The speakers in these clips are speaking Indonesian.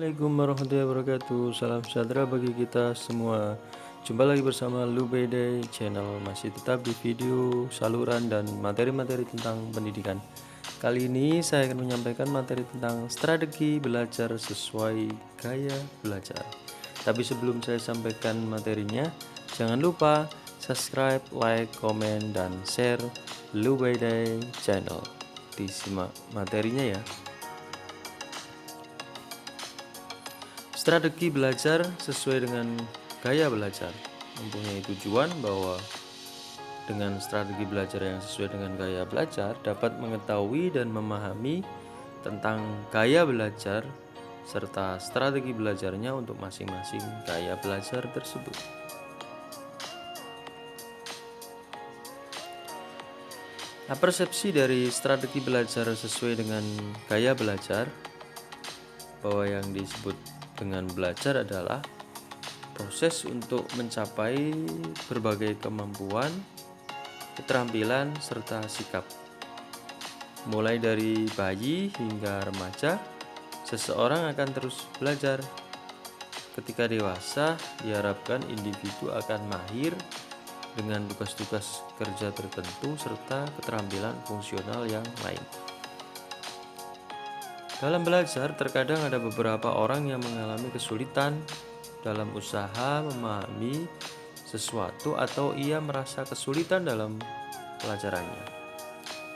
Assalamualaikum warahmatullahi wabarakatuh. Salam sejahtera bagi kita semua. Jumpa lagi bersama Lubede Channel, masih tetap di video saluran dan materi-materi tentang pendidikan. Kali ini saya akan menyampaikan materi tentang strategi belajar sesuai gaya belajar. Tapi sebelum saya sampaikan materinya, jangan lupa subscribe, like, komen, dan share Lubede Channel. Disimak materinya ya. Strategi belajar sesuai dengan gaya belajar mempunyai tujuan bahwa dengan strategi belajar yang sesuai dengan gaya belajar dapat mengetahui dan memahami tentang gaya belajar serta strategi belajarnya untuk masing-masing gaya belajar tersebut. Nah, persepsi dari strategi belajar sesuai dengan gaya belajar bahwa yang disebut dengan belajar adalah proses untuk mencapai berbagai kemampuan, keterampilan, serta sikap. Mulai dari bayi hingga remaja, seseorang akan terus belajar. Ketika dewasa, diharapkan individu akan mahir dengan tugas-tugas kerja tertentu serta keterampilan fungsional yang lain. Dalam belajar, terkadang ada beberapa orang yang mengalami kesulitan dalam usaha memahami sesuatu atau ia merasa kesulitan dalam pelajarannya.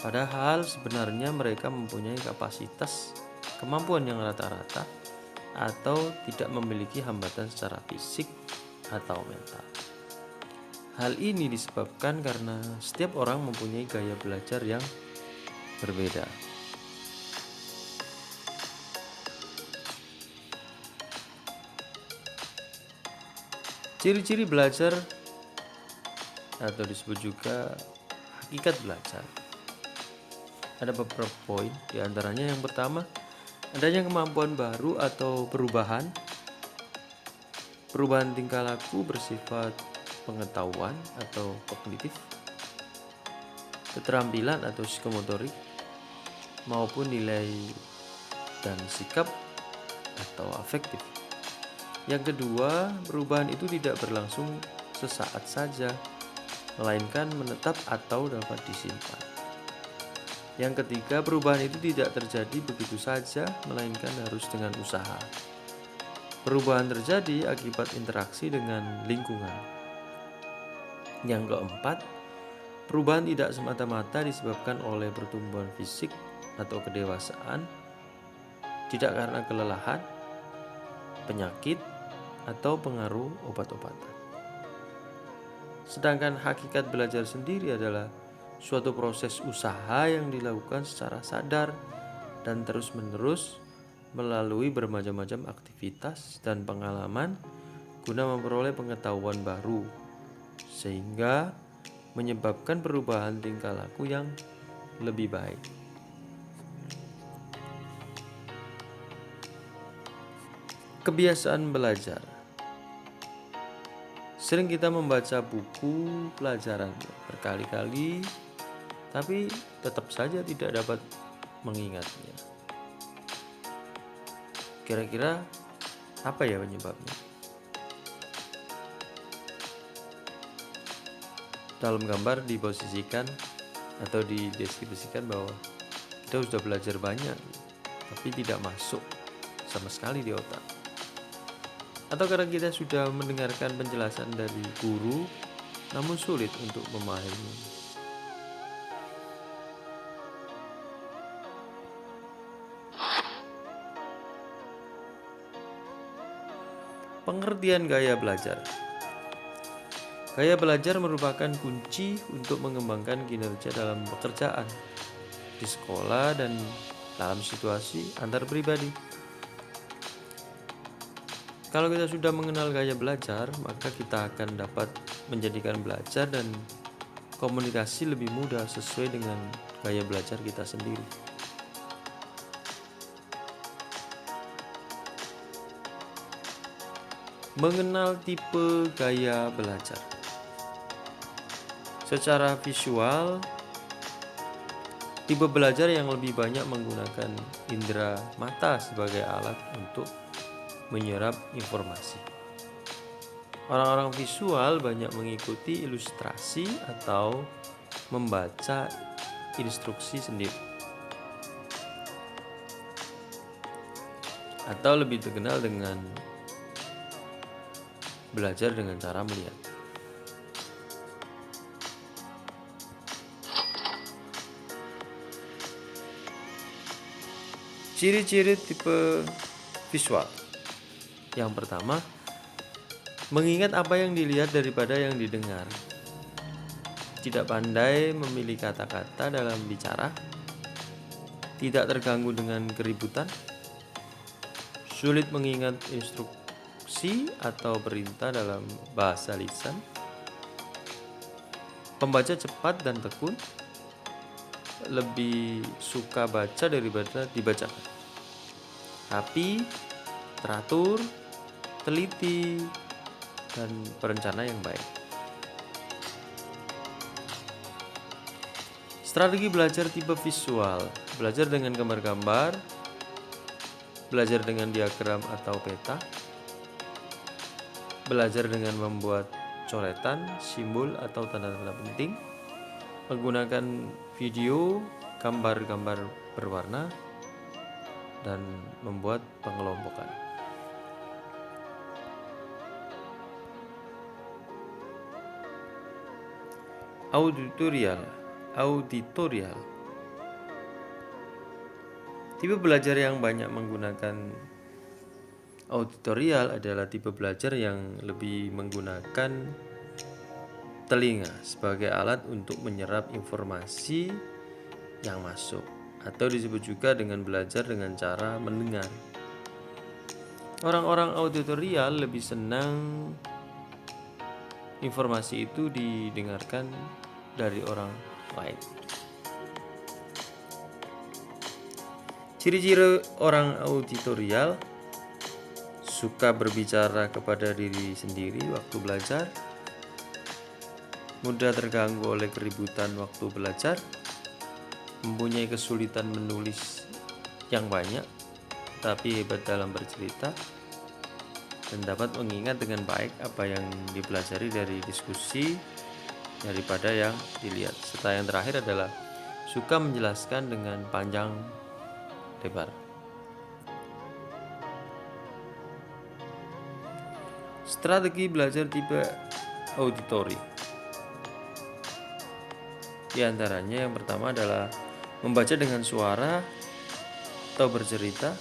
Padahal sebenarnya mereka mempunyai kapasitas kemampuan yang rata-rata atau tidak memiliki hambatan secara fisik atau mental. Hal ini disebabkan karena setiap orang mempunyai gaya belajar yang berbeda. Ciri-ciri belajar atau disebut juga hakikat belajar. Ada beberapa poin, diantaranya yang pertama, adanya kemampuan baru atau perubahan. Perubahan tingkah laku bersifat pengetahuan atau kognitif, keterampilan atau psikomotorik, maupun nilai dan sikap atau afektif. Yang kedua, perubahan itu tidak berlangsung sesaat saja, melainkan menetap atau dapat disimpan. Yang ketiga, perubahan itu tidak terjadi begitu saja, melainkan harus dengan usaha. Perubahan terjadi akibat interaksi dengan lingkungan. Yang keempat, perubahan tidak semata-mata disebabkan oleh pertumbuhan fisik atau kedewasaan, tidak karena kelelahan, penyakit, atau pengaruh obat-obatan. Sedangkan hakikat belajar sendiri adalah suatu proses usaha yang dilakukan secara sadar dan terus-menerus melalui bermacam-macam aktivitas dan pengalaman guna memperoleh pengetahuan baru, sehingga menyebabkan perubahan tingkah laku yang lebih baik. Kebiasaan belajar. Sering kita membaca buku pelajaran berkali-kali, tapi tetap saja tidak dapat mengingatnya. Kira-kira apa ya penyebabnya? Dalam gambar diposisikan atau dideskripsikan bahwa kita sudah belajar banyak, tapi tidak masuk sama sekali di otak. Atau karena kita sudah mendengarkan penjelasan dari guru, namun sulit untuk memahami. Pengertian gaya belajar. Gaya belajar merupakan kunci untuk mengembangkan kinerja dalam pekerjaan, di sekolah, dan dalam situasi antar pribadi. Kalau kita sudah mengenal gaya belajar, maka kita akan dapat menjadikan belajar dan komunikasi lebih mudah sesuai dengan gaya belajar kita sendiri. Mengenal tipe gaya belajar. Secara visual, tipe belajar yang lebih banyak menggunakan indera mata sebagai alat untuk menyerap informasi. Orang-orang visual banyak mengikuti ilustrasi atau membaca instruksi sendiri, atau lebih dikenal dengan belajar dengan cara melihat. Ciri-ciri tipe visual. Yang pertama, mengingat apa yang dilihat daripada yang didengar. Tidak pandai memilih kata-kata dalam bicara. Tidak terganggu dengan keributan. Sulit mengingat instruksi atau perintah dalam bahasa lisan. Pembaca cepat dan tekun. Lebih suka baca daripada dibacakan. Rapi, teratur, teliti, dan perencana yang baik. Strategi belajar tipe visual: belajar dengan gambar-gambar, belajar dengan diagram atau peta, belajar dengan membuat coretan, simbol, atau tanda-tanda penting, menggunakan video, gambar-gambar berwarna, dan membuat pengelompokan. Auditorial. Tipe belajar yang banyak menggunakan auditorial adalah tipe belajar yang lebih menggunakan telinga sebagai alat untuk menyerap informasi yang masuk, atau disebut juga dengan belajar dengan cara mendengar. Orang-orang auditorial lebih senang informasi itu didengarkan dari orang lain. Ciri-ciri orang auditorial: suka berbicara kepada diri sendiri waktu belajar, mudah terganggu oleh keributan waktu belajar, mempunyai kesulitan menulis yang banyak, tapi hebat dalam bercerita, dan dapat mengingat dengan baik apa yang dipelajari dari diskusi daripada yang dilihat. Serta yang terakhir adalah suka menjelaskan dengan panjang lebar. Strategi belajar tipe auditori. Di antaranya yang pertama adalah membaca dengan suara atau bercerita,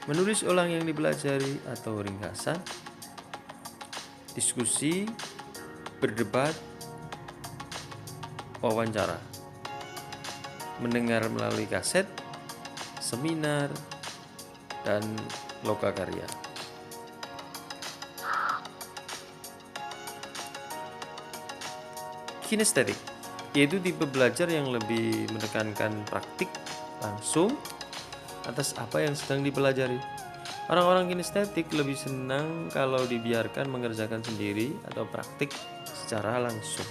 menulis ulang yang dipelajari atau ringkasan, diskusi, berdebat, wawancara, mendengar melalui kaset, seminar, dan lokakarya. Kinestetik, yaitu tipe belajar yang lebih menekankan praktik langsung atas apa yang sedang dipelajari. Orang-orang kinestetik lebih senang kalau dibiarkan mengerjakan sendiri atau praktik secara langsung.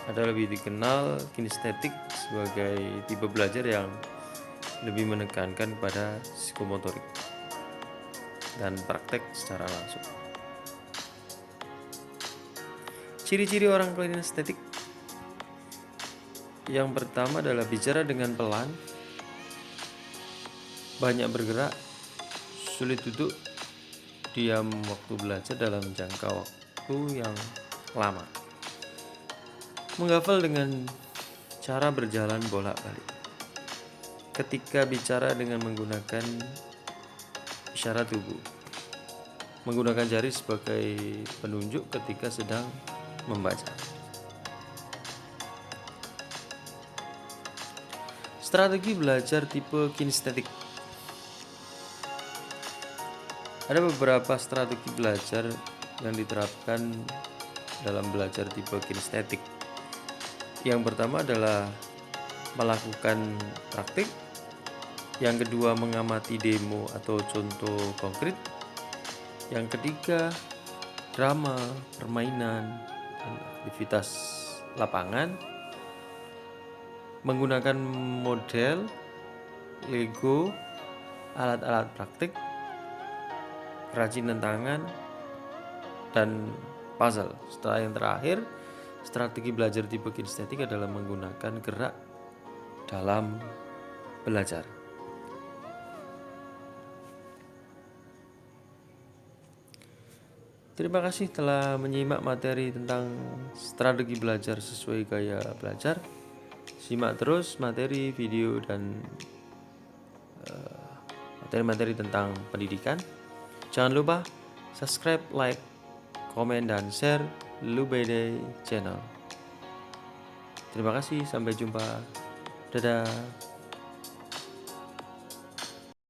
Ada lebih dikenal kinestetik sebagai tipe belajar yang lebih menekankan pada psikomotorik dan praktek secara langsung. Ciri-ciri orang kinestetik. Yang pertama adalah bicara dengan pelan, banyak bergerak, sulit duduk, diam waktu belajar dalam jangka waktu yang lama, menghafal dengan cara berjalan bolak-balik. Ketika bicara dengan menggunakan isyarat tubuh, menggunakan jari sebagai penunjuk ketika sedang membaca. Strategi belajar tipe kinestetik. Ada beberapa strategi belajar yang diterapkan dalam belajar tipe kinestetik. Yang pertama adalah melakukan praktik. Yang kedua, mengamati demo atau contoh konkret. Yang ketiga, drama, permainan, dan aktivitas lapangan. Menggunakan model, Lego, alat-alat praktik, kerajinan tangan, dan puzzle. Setelah yang terakhir, strategi belajar tipe kinestetik adalah menggunakan gerak dalam belajar. Terima kasih telah menyimak materi tentang strategi belajar sesuai gaya belajar. Simak terus materi, video, dan materi-materi tentang pendidikan. Jangan lupa subscribe, like, komen, dan share Lubede Channel. Terima kasih, sampai jumpa. Dadah.